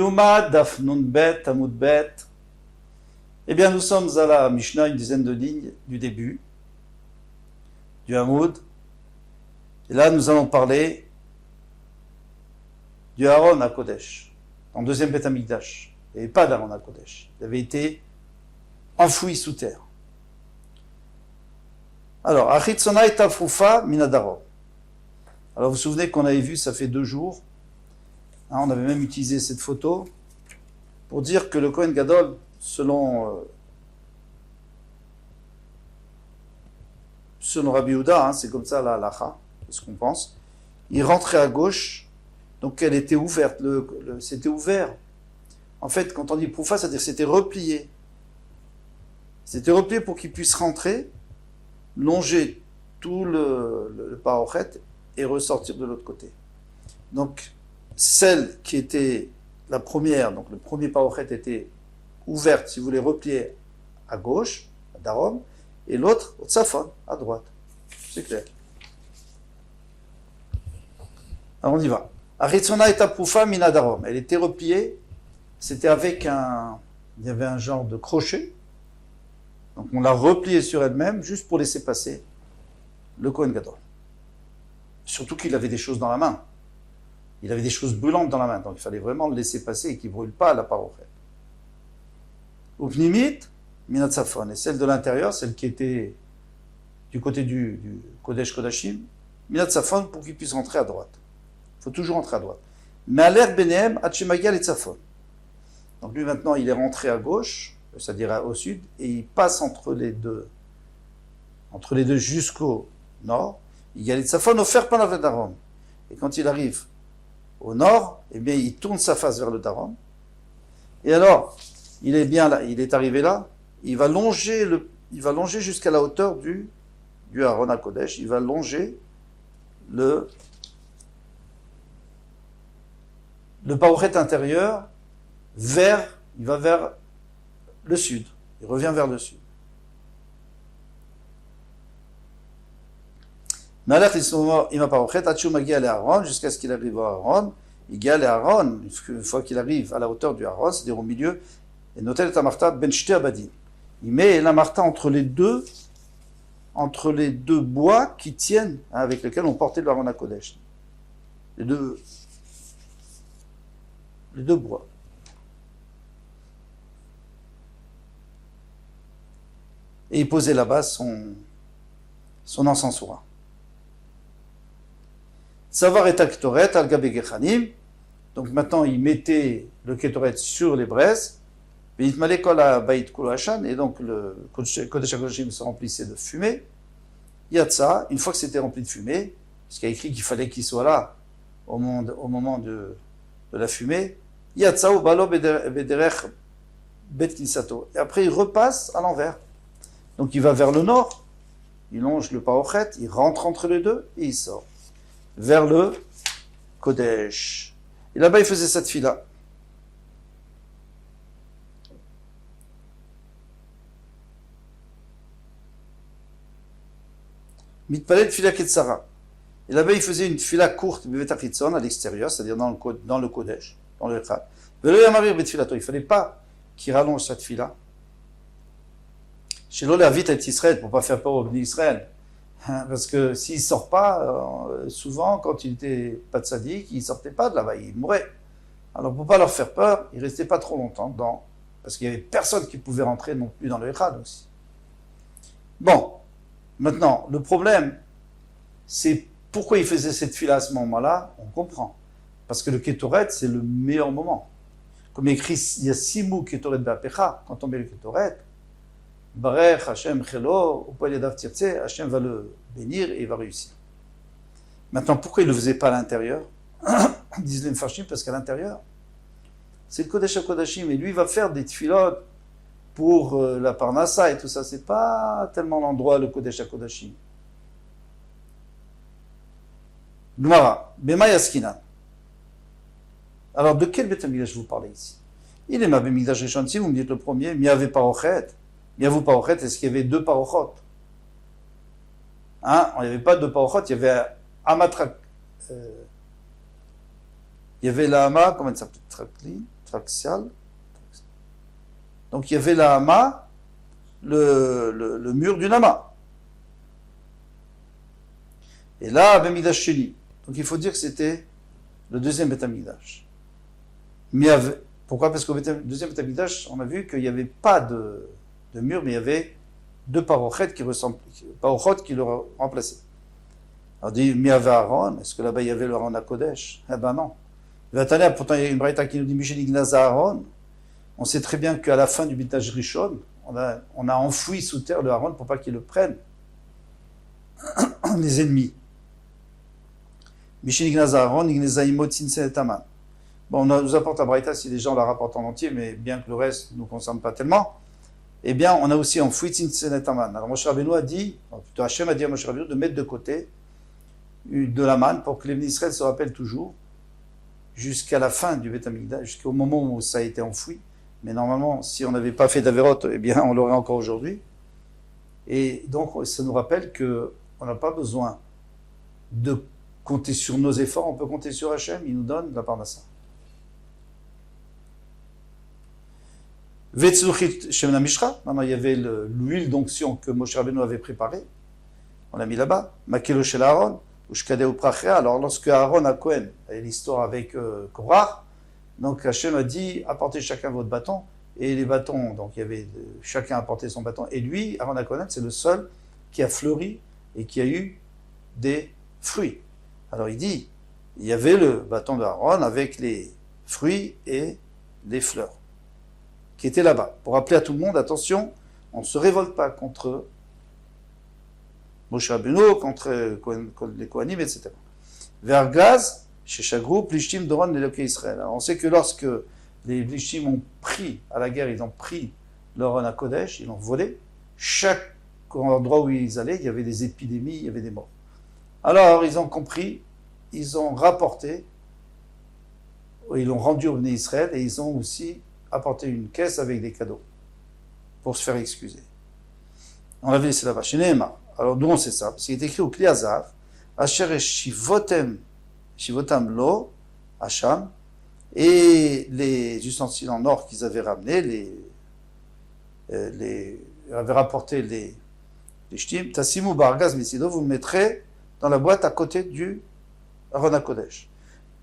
Yuma Daf Nun Bet Amud Bet. Eh bien, nous sommes à la Mishnah, une dizaine de lignes du début du Hamoud. Et là, nous allons parler du Aaron à Kodesh, en deuxième Beth Amikdash. Il n'y avait pas d'Aaron à Kodesh. Il avait été enfoui sous terre. Alors, Achitzona et Tafrufa Minadarom. Alors, vous vous souvenez qu'on avait vu, ça fait 2 jours, hein, on avait même utilisé cette photo pour dire que le Kohen Gadol, selon Rabbi Yehuda, hein, c'est comme ça la halacha, c'est ce qu'on pense, il rentrait à gauche, donc elle était ouverte, c'était ouvert. En fait, quand on dit proufa, c'est-à-dire que c'était replié. C'était replié pour qu'il puisse rentrer, longer tout le parochet et ressortir de l'autre côté. Donc, celle qui était la première, donc le premier parochet était ouverte, si vous voulez, repliée à gauche, à Darom, et l'autre, au Tsafon, à droite. C'est clair. Alors on y va. Aritzona et Taprufa mina Darom. Elle était repliée, c'était avec il y avait un genre de crochet, donc on l'a repliée sur elle-même, juste pour laisser passer le Kohen Gadol. Surtout qu'il avait des choses dans la main. Il avait des choses brûlantes dans la main, donc il fallait vraiment le laisser passer et qu'il ne brûle pas la parochet. Upnimit, Minat Safon, et celle de l'intérieur, celle qui était du côté du Kodesh Kodashim, Minat Safon pour qu'il puisse rentrer à droite. Il faut toujours rentrer à droite. Mais à l'air Benehem, Hachemagia et Safon. Donc lui maintenant, il est rentré à gauche, c'est-à-dire au sud, et il passe entre les deux jusqu'au nord. Il y a les Safon offert par la Darom. Et quand il arrive au nord, eh bien, il tourne sa face vers le Darom. Et alors, il est bien là, il est arrivé là, il va longer jusqu'à la hauteur du Aaron à Kodesh, il va longer le parochet intérieur il va vers le sud, il revient vers le sud. Jusqu'à ce qu'il arrive à Aaron, il à Aaron, une fois qu'il arrive à la hauteur du Aaron, c'est-à-dire au milieu, et notel ta marta ben shte abadim. Il met la marta entre les deux bois qui tiennent, hein, avec lesquels on portait le Aaron à Kodesh. Les deux bois. Et il posait là-bas son encensoir. Savar et Ketoret, al-Gabe Gechanim. Donc maintenant, il mettait le Ketoret sur les braises. Et donc le Kodesh HaKodashim se remplissait de fumée. Yatsa, une fois que c'était rempli de fumée, parce qu'il y a écrit qu'il fallait qu'il soit là au moment de la fumée, Yatsa ou Balo Bederech Bet Knisato. Et après, il repasse à l'envers. Donc il va vers le nord, il longe le parochet, il rentre entre les deux et il sort vers le Kodesh. Et là-bas, il faisait cette fila. Mitpalet fila Ketsara. Et là-bas, il faisait une fila courte, Bevetachitson, à l'extérieur, c'est-à-dire dans le Kodesh, dans le Echad. Il ne fallait pas qu'il rallonge cette fila. Chez l'Olé vite être Israël, pour ne pas faire peur au Bnei Israël. Parce que s'il ne sort pas, souvent, quand il n'était pas de sadique, il ne sortait pas de là-bas, il mourait. Alors, pour ne pas leur faire peur, il ne restait pas trop longtemps dedans, parce qu'il n'y avait personne qui pouvait rentrer non plus dans le Echad aussi. Bon, maintenant, le problème, c'est pourquoi il faisait cette fila à ce moment-là, on comprend. Parce que le Ketoret, c'est le meilleur moment. Comme écrit, il y a 6 mots Ketoret Ba'apecha, quand on met le Ketoret, Barech, Hashem, Chelo, Hashem va le bénir et il va réussir. Maintenant, pourquoi il ne le faisait pas à l'intérieur? Disent les Mfarshim, parce qu'à l'intérieur, c'est le Kodesh HaKodashim, et lui va faire des tfilotes pour la Parnassa et tout ça. C'est pas tellement l'endroit, le Kodesh HaKodashim. Gemara, Bema Yaskinan. Alors, de quel Beth Amikdash vous parlez ici? Il est ma Beth Amikdash Rishon, si vous me dites le premier, Miyavé Parochet. Miyavu Parochet, est-ce qu'il y avait 2 parochot? Hein? Il n'y avait pas 2 parochot, il y avait il y avait la Hama, comment elle s'appelait? traxial. Donc il y avait la hama, le mur du nama. Et là, Beth Amikdash Sheni. Donc il faut dire que c'était le deuxième Beth Amikdash. Pourquoi? Parce qu'au deuxième Beth Amikdash, on a vu qu'il n'y avait pas de mur, mais il y avait deux parochot qui le remplaçaient. Alors on dit, Miave Aaron, est-ce que là-bas il y avait le Aaron à Kodesh? Eh ben non. Pourtant il y a une braïta qui nous dit, Michel Ignaza Aaron. On sait très bien qu'à la fin du Bintage Rishon, on a enfoui sous terre le Aaron pour pas qu'ils le prennent. Les ennemis. Michel Ignaza Aaron, Ignaza Imot Sinsen Taman. Bon, on nous apporte la braïta si les gens la rapportent en entier, mais bien que le reste ne nous concerne pas tellement. Eh bien, on a aussi enfoui Sinsen et Taman. Alors Moshe Rabbeinu a dit, plutôt Hachem a dit à Moshe Rabbeinu de mettre de côté de la manne pour que les Israël se rappellent toujours jusqu'à la fin du Beth Amikdash, jusqu'au moment où ça a été enfoui. Mais normalement, si on n'avait pas fait d'Averot, eh bien, on l'aurait encore aujourd'hui. Et donc, ça nous rappelle qu'on n'a pas besoin de compter sur nos efforts, on peut compter sur Hachem, il nous donne la parnassa. Vetzuchit Shemna Mishra, maintenant il y avait l'huile d'onction que Moshe Rabbeinu avait préparée, on l'a mis là-bas, Makelo Shel Aaron, Ushkadeh Uprachea. Alors lorsque Aaron a Cohen, il y a l'histoire avec Korah, donc Hachem a dit, apportez chacun votre bâton, et les bâtons, donc il y avait, chacun apportait son bâton, et lui, Aaron a Cohen, c'est le seul qui a fleuri et qui a eu des fruits. Alors il dit, il y avait le bâton d'Aaron avec les fruits et les fleurs, qui étaient là-bas, pour rappeler à tout le monde, attention, on ne se révolte pas contre Moshe Rabbeinu, contre les Kohanim, etc. Vergaz, chez chaque groupe, Plishtim Doron l'Elokei Israël. Alors on sait que lorsque les Plishtim ont pris à la guerre, ils ont pris leur à Kodesh, ils l'ont volé, chaque endroit où ils allaient, il y avait des épidémies, il y avait des morts. Alors ils ont compris, ils ont rapporté, ils l'ont rendu au Bnei Israël et ils ont aussi apporté une caisse avec des cadeaux pour se faire excuser. On l'avait laissé là-bas. Chez Nehemar. Alors d'où on sait ça? Parce qu'il est écrit au Kli Hazav, Asher et Shivotam Lo, Hacham, et les ustensiles en or qu'ils avaient ramenés, avaient rapporté les shtim, Tassimu Bargaz Mesido, vous le mettrez dans la boîte à côté du Aron HaKodesh.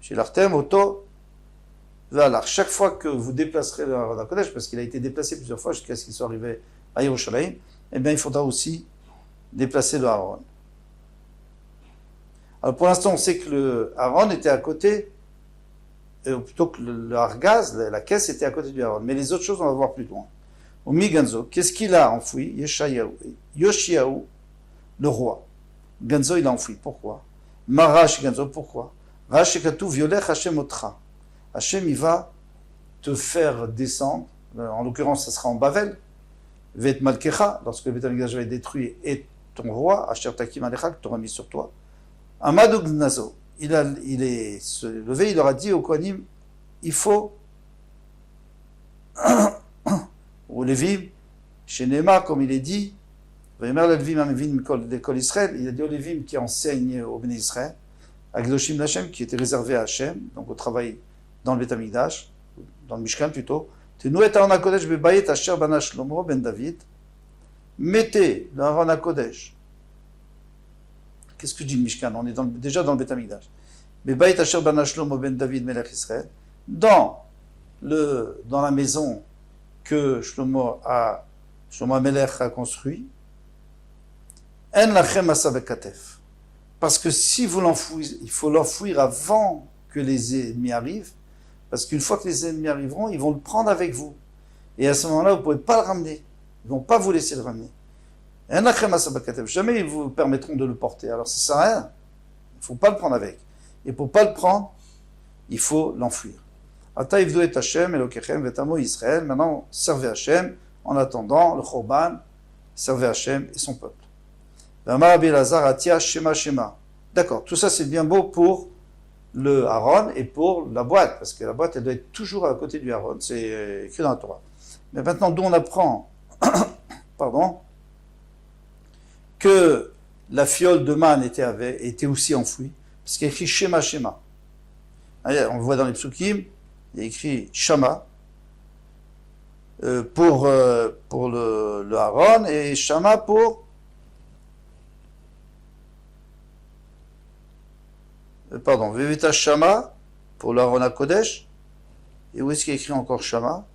Chez l'Artem, Auto, alors, chaque fois que vous déplacerez le Aron HaKodesh, parce qu'il a été déplacé plusieurs fois jusqu'à ce qu'il soit arrivé à Yerushalayim, eh bien il faudra aussi déplacer le Aaron. Alors pour l'instant, on sait que le Aaron était à côté, plutôt que le Argaz, la caisse était à côté du Aaron. Mais les autres choses, on va voir plus loin. Au Miganzo, qu'est-ce qu'il a enfoui? Yoshiaou, le roi. Ganzo, il a enfoui. Pourquoi? Marash Ganzo, pourquoi? Rash Katou, Violech Hashem Otra. Hashem, il va te faire descendre, en l'occurrence, ça sera en Bavel, Vet Malkecha, lorsque le Beth Amikdash va être détruit, et ton roi, Asher Takim Alecha, que tu auras mis sur toi. Amadou Gnazo, il est se levé, il leur a dit au Kohanim, il faut, ou Lévim, chez Néma, comme il est dit, il a dit aux Lévim qui enseignent au Bnei Israël, à Gdoshim Lachem, qui était réservé à Hachem, donc au travail dans le Beth Amikdash, dans le Mishkan plutôt, Tenouet Aaron HaKodesh bebayet asher bana Shlomo ben David, mettez le Aaron HaKodesh. Qu'est-ce que dit le Mishkan? On est déjà dans le Beth Amikdash. Bebayet asher bana Shlomo ben David melech Israël, dans la maison que Shlomo HaMelech a construit, en lachem asa bekatef. Parce que si vous l'enfouissez, il faut l'enfouir avant que les ennemis arrivent, parce qu'une fois que les ennemis arriveront, ils vont le prendre avec vous. Et à ce moment-là, vous ne pouvez pas le ramener. Ils ne vont pas vous laisser le ramener. Jamais ils vous permettront de le porter. Alors ça sert à rien. Il ne faut pas le prendre avec. Et pour ne pas le prendre, il faut l'enfuir. Maintenant, servez Hachem, en attendant le Chorban, servez Hachem et son peuple. D'accord, tout ça c'est bien beau pour le Aaron et pour la boîte, parce que la boîte elle doit être toujours à côté du Aaron, c'est écrit dans la Torah. Mais maintenant d'où on apprend que la fiole de manne était aussi enfouie, parce qu'il y a écrit Shema Shema. On le voit dans les psukim, il y a écrit Shama pour le Aaron et Shama pour pardon, Vevita Shama pour l'Aaron à Kodesh. Et où est-ce qu'il y a écrit encore Shama?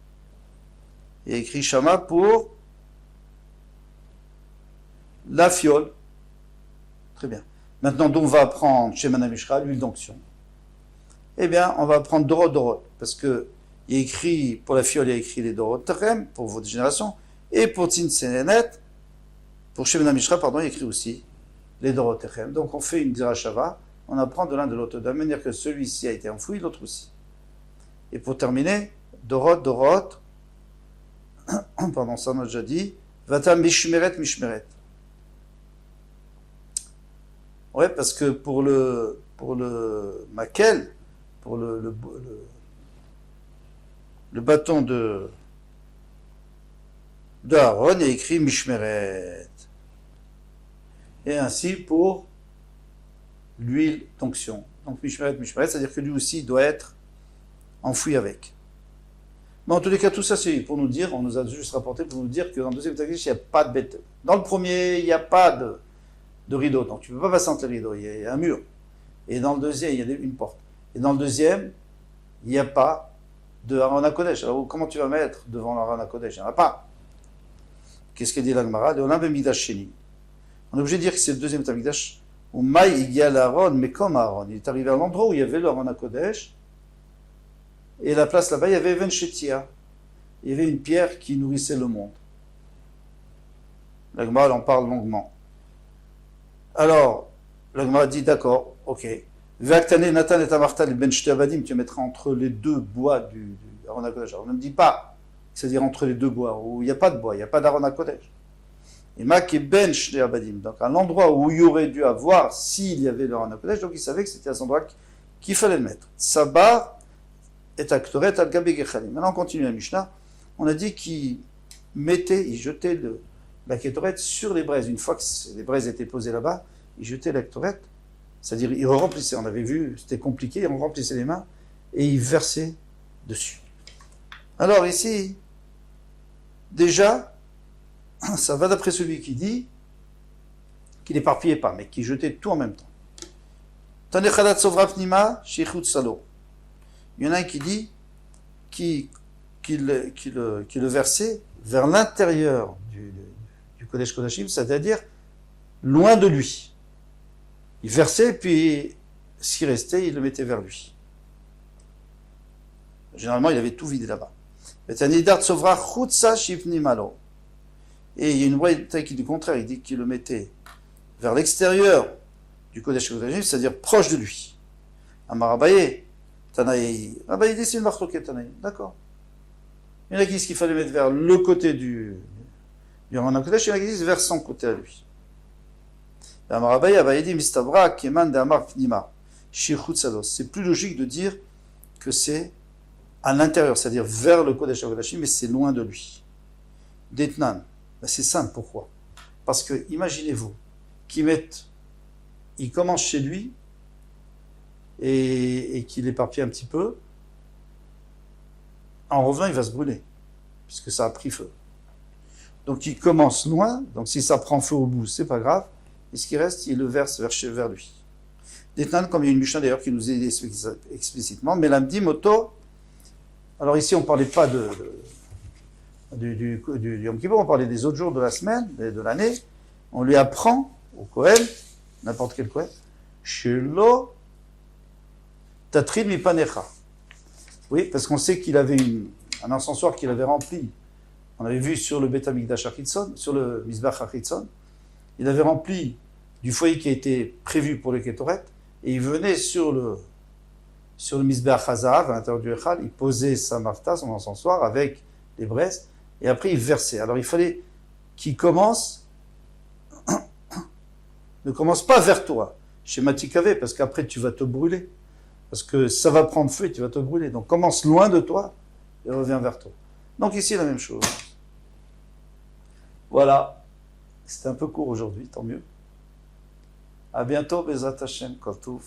Il y a écrit Shama pour la fiole. Très bien. Maintenant, on va apprendre chez Madame Mishra l'huile d'onction. Eh bien, on va apprendre Dorot Dorot, parce que il y a écrit, pour la fiole, il y a écrit les Dorot Terem, pour votre génération, et pour Tzin Senenet, pour chez Madame Mishra, pardon, il y a écrit aussi les Dorot Terem. Donc, on fait une Zirashava, on apprend de l'un de l'autre, de la manière que celui-ci a été enfoui, l'autre aussi. Et pour terminer, Dorot Dorot, pardon, ça on a déjà dit, Vatam Mishmeret Mishmeret. Ouais, parce que pour le maquel, pour le bâton de Aaron, il y a écrit Mishmeret. Et ainsi pour l'huile d'onction. Donc Mishmeret, Mishmeret, c'est-à-dire que lui aussi doit être enfoui avec. Mais en tous les cas, tout ça, c'est pour nous dire, on nous a juste rapporté pour nous dire que dans le deuxième Betamikdash, il n'y a pas de bête. Dans le premier, il n'y a pas de rideau, donc tu ne peux pas passer entre les rideaux, il y a un mur. Et dans le deuxième, il y a une porte. Et dans le deuxième, il n'y a pas de Aaron HaKodesh. Alors comment tu vas mettre devant l'Aaron HaKodesh? Il n'y en a pas. Qu'est-ce qu'elle dit l'Agmara? On est obligé de dire que c'est le deuxième Betamikdash où Maï égale Aaron, mais comme Aaron. Il est arrivé à l'endroit où il y avait l'Aaron HaKodesh, et la place là-bas, il y avait Even Shetia. Il y avait une pierre qui nourrissait le monde. L'Agmara en parle longuement. Alors, l'Agmara dit d'accord, ok. Ve'aktane Nathan et Amartal ben Shte Avadim, tu mettras entre les deux bois du Aaron HaKodesh. Alors, ne me dis pas, c'est-à-dire entre les deux bois, où il n'y a pas de bois, il n'y a pas d'Aaron HaKodesh. Et Mak et ben Shte Avadim, donc à l'endroit où il aurait dû avoir, s'il y avait l'Aaron HaKodesh, donc il savait que c'était à cet endroit qu'il fallait le mettre. Sabar et Aktoret al-Gabe Gechalim. Maintenant, on continue la Mishnah. On a dit qu'il jetait la Ketoret sur les braises. Une fois que les braises étaient posées là-bas, il jetait la Ketoret, c'est-à-dire il remplissait, on avait vu, c'était compliqué, on remplissait les mains et il versait dessus. Alors ici, déjà, ça va d'après celui qui dit qu'il n'éparpillait pas, mais qui jetait tout en même temps. Tanechadat Sovraf Nima, Sheikhut Salo. Il y en a un qui dit qu'il le versait vers l'intérieur du Kodesh Kodashim, c'est-à-dire loin de lui. Il versait, puis ce qui restait, il le mettait vers lui. Généralement, il avait tout vidé là-bas. Et il y a une braïta qui dit le contraire, il dit qu'il le mettait vers l'extérieur du Kodesh Kodashim, c'est-à-dire proche de lui. Amarabaye, Tanaï. Abaye dit c'est une marque Tanaï. D'accord. Il y en a qui disent qu'il fallait mettre vers le côté du Aaron HaKodesh, il y en a qui disent vers son côté à lui. C'est plus logique de dire que c'est à l'intérieur, c'est-à-dire vers le Kodesh HaKodashim, mais c'est loin de lui. Detnan, c'est simple, pourquoi? Parce que, imaginez-vous, il commence chez lui, et qu'il éparpille un petit peu, en revenant, il va se brûler, puisque ça a pris feu. Donc il commence loin, donc si ça prend feu au bout, c'est pas grave, et ce qui reste, il le verse vers lui. Détnan, comme il y a une Mishnah d'ailleurs qui nous dit explicitement, mais là me dit moto. Alors ici, on ne parlait pas du Yom Kippur, on parlait des autres jours de la semaine, de l'année. On lui apprend au Kohen, n'importe quel Kohen, Shelo Tatrid Mipanecha. Oui, parce qu'on sait qu'il avait un encensoir qu'il avait rempli. On avait vu sur le Betamikdash Achitson, sur le Mizbach Achitson, il avait rempli du foyer qui a été prévu pour le Ketoret, et il venait sur le Mizbach Hazav, à l'intérieur du Echal, il posait sa marta, son encensoir, avec les braises, et après il versait. Alors il fallait qu'il ne commence pas vers toi, chez Matikavé, parce qu'après tu vas te brûler. Parce que ça va prendre feu et tu vas te brûler. Donc commence loin de toi et reviens vers toi. Donc ici, la même chose. Voilà. C'était un peu court aujourd'hui, tant mieux. À bientôt, Bezat Hashem, Kol Tov.